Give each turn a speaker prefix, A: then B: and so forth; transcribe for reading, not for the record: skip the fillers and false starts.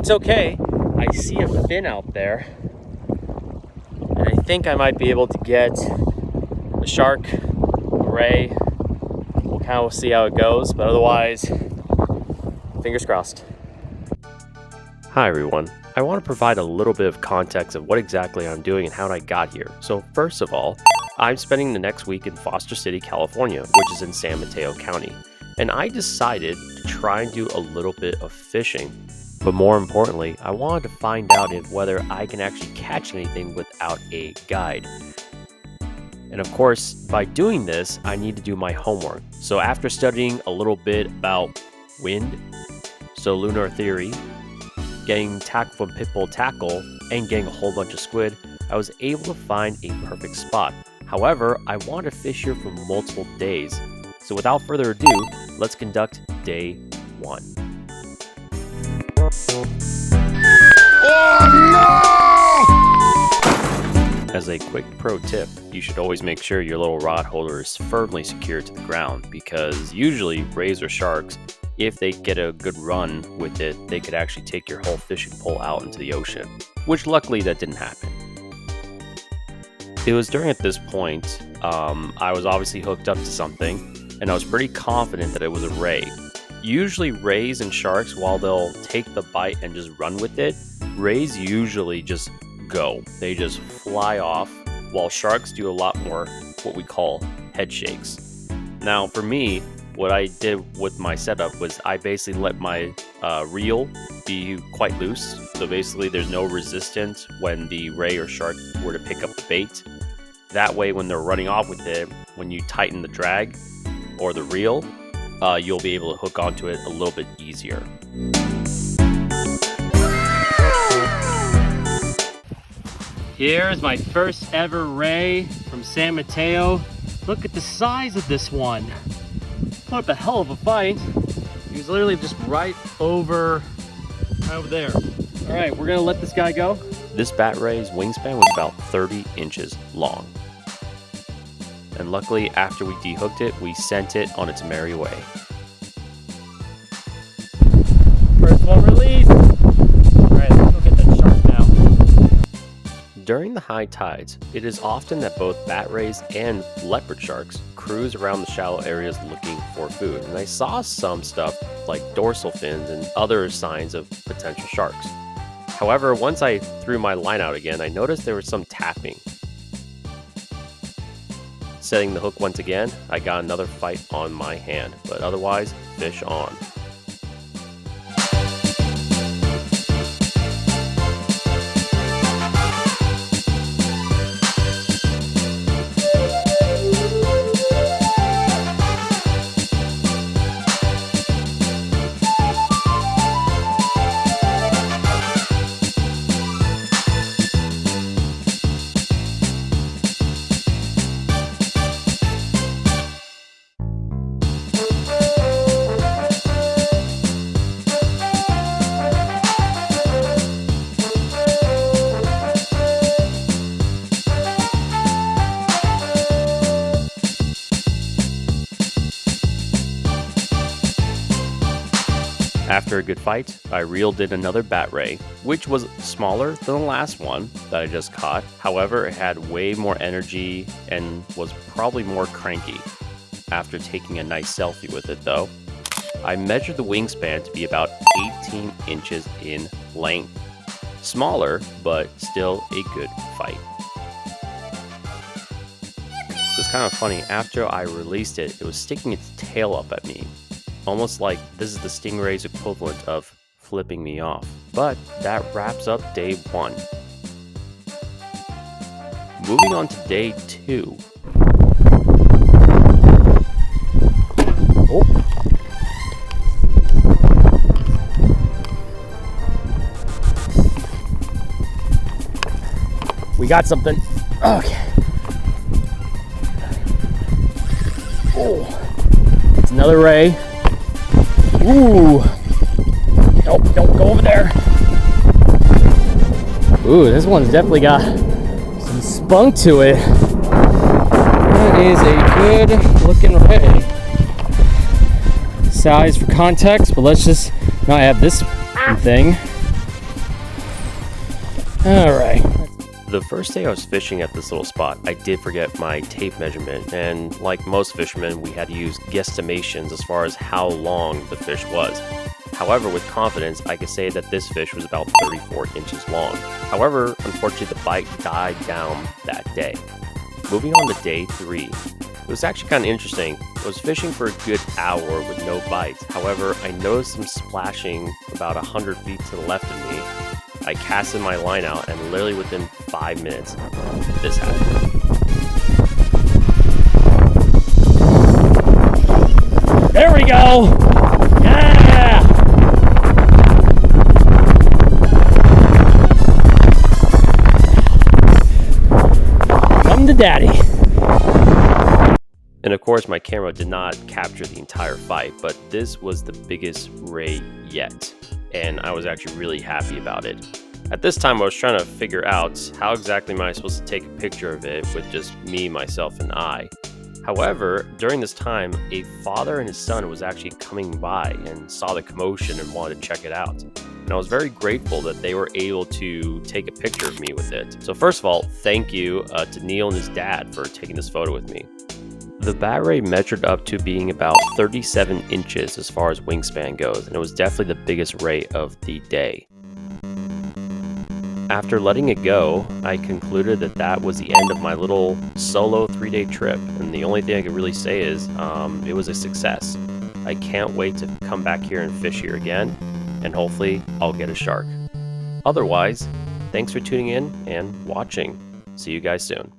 A: it's okay. I see a fin out there, and I think I might be able to get a shark, a ray. We'll kind of see how it goes, but otherwise, fingers crossed. Hi everyone. I want to provide a little bit of context of what exactly I'm doing and how I got here. So first of all, I'm spending the next week in Foster City, California, which is in San Mateo County. And I decided to try and do a little bit of fishing. But more importantly, I wanted to find out whether I can actually catch anything without a guide. And of course, by doing this, I need to do my homework. So after studying a little bit about wind, lunar theory, getting tackle from Pitbull Tackle, and getting a whole bunch of squid, I was able to find a perfect spot. However, I wanted to fish here for multiple days. So without further ado, let's conduct day 1. Oh no! As a quick pro tip, you should always make sure your little rod holder is firmly secured to the ground, because usually rays or sharks, if they get a good run with it, they could actually take your whole fishing pole out into the ocean, which luckily that didn't happen. It was during at this point, I was obviously hooked up to something, and I was pretty confident that it was a ray. Usually rays and sharks, while they'll take the bite and just run with it, rays usually just go. They just fly off, while sharks do a lot more what we call head shakes. Now for me, what I did with my setup was I basically let my reel be quite loose. So basically there's no resistance when the ray or shark were to pick up the bait. That way when they're running off with it, when you tighten the drag or the reel, you'll be able to hook onto it a little bit easier. Here's my first ever ray from San Mateo. Look at the size of this one. Put up a hell of a fight. He was literally just right over there. All right, we're gonna let this guy go. This bat ray's wingspan was about 30 inches long. And luckily, after we dehooked it, we sent it on its merry way. First one released. All right, let's go get that shark now. During the high tides, it is often that both bat rays and leopard sharks cruise around the shallow areas looking for food. And I saw some stuff like dorsal fins and other signs of potential sharks. However, once I threw my line out again, I noticed there was some tapping. Setting the hook once again, I got another fight on my hand, but otherwise, fish on. After a good fight, I reeled in another bat ray, which was smaller than the last one that I just caught. However, it had way more energy and was probably more cranky. After taking a nice selfie with it though, I measured the wingspan to be about 18 inches in length. Smaller, but still a good fight. It's kind of funny, after I released it, it was sticking its tail up at me. Almost like this is the stingray's equivalent of flipping me off. But that wraps up day 1. Moving on to day 2. Oh. We got something. Okay. Oh. It's another ray. Ooh. Nope, don't go over there. Ooh, this one's definitely got some spunk to it. That is a good looking ray. Size for context, but let's just, now I have this thing. All right. The first day I was fishing at this little spot, I did forget my tape measurement, and like most fishermen, we had to use guesstimations as far as how long the fish was. However, with confidence, I could say that this fish was about 34 inches long. However, unfortunately, the bite died down that day. Moving on to day 3, it was actually kind of interesting. I was fishing for a good hour with no bites. However, I noticed some splashing about 100 feet to the left of me. I casted my line out, and literally within 5 minutes, this happened. There we go! Yeah! Come to daddy. And of course, my camera did not capture the entire fight, but this was the biggest ray yet. And I was actually really happy about it. At this time, I was trying to figure out how exactly am I supposed to take a picture of it with just me, myself, and I. However, during this time, a father and his son was actually coming by and saw the commotion and wanted to check it out. And I was very grateful that they were able to take a picture of me with it. So first of all, thank you to Neil and his dad for taking this photo with me. The bat ray measured up to being about 37 inches as far as wingspan goes, and it was definitely the biggest ray of the day. After letting it go, I concluded that that was the end of my little solo 3-day trip, and the only thing I could really say is it was a success. I can't wait to come back here and fish here again, and hopefully I'll get a shark. Otherwise, thanks for tuning in and watching. See you guys soon.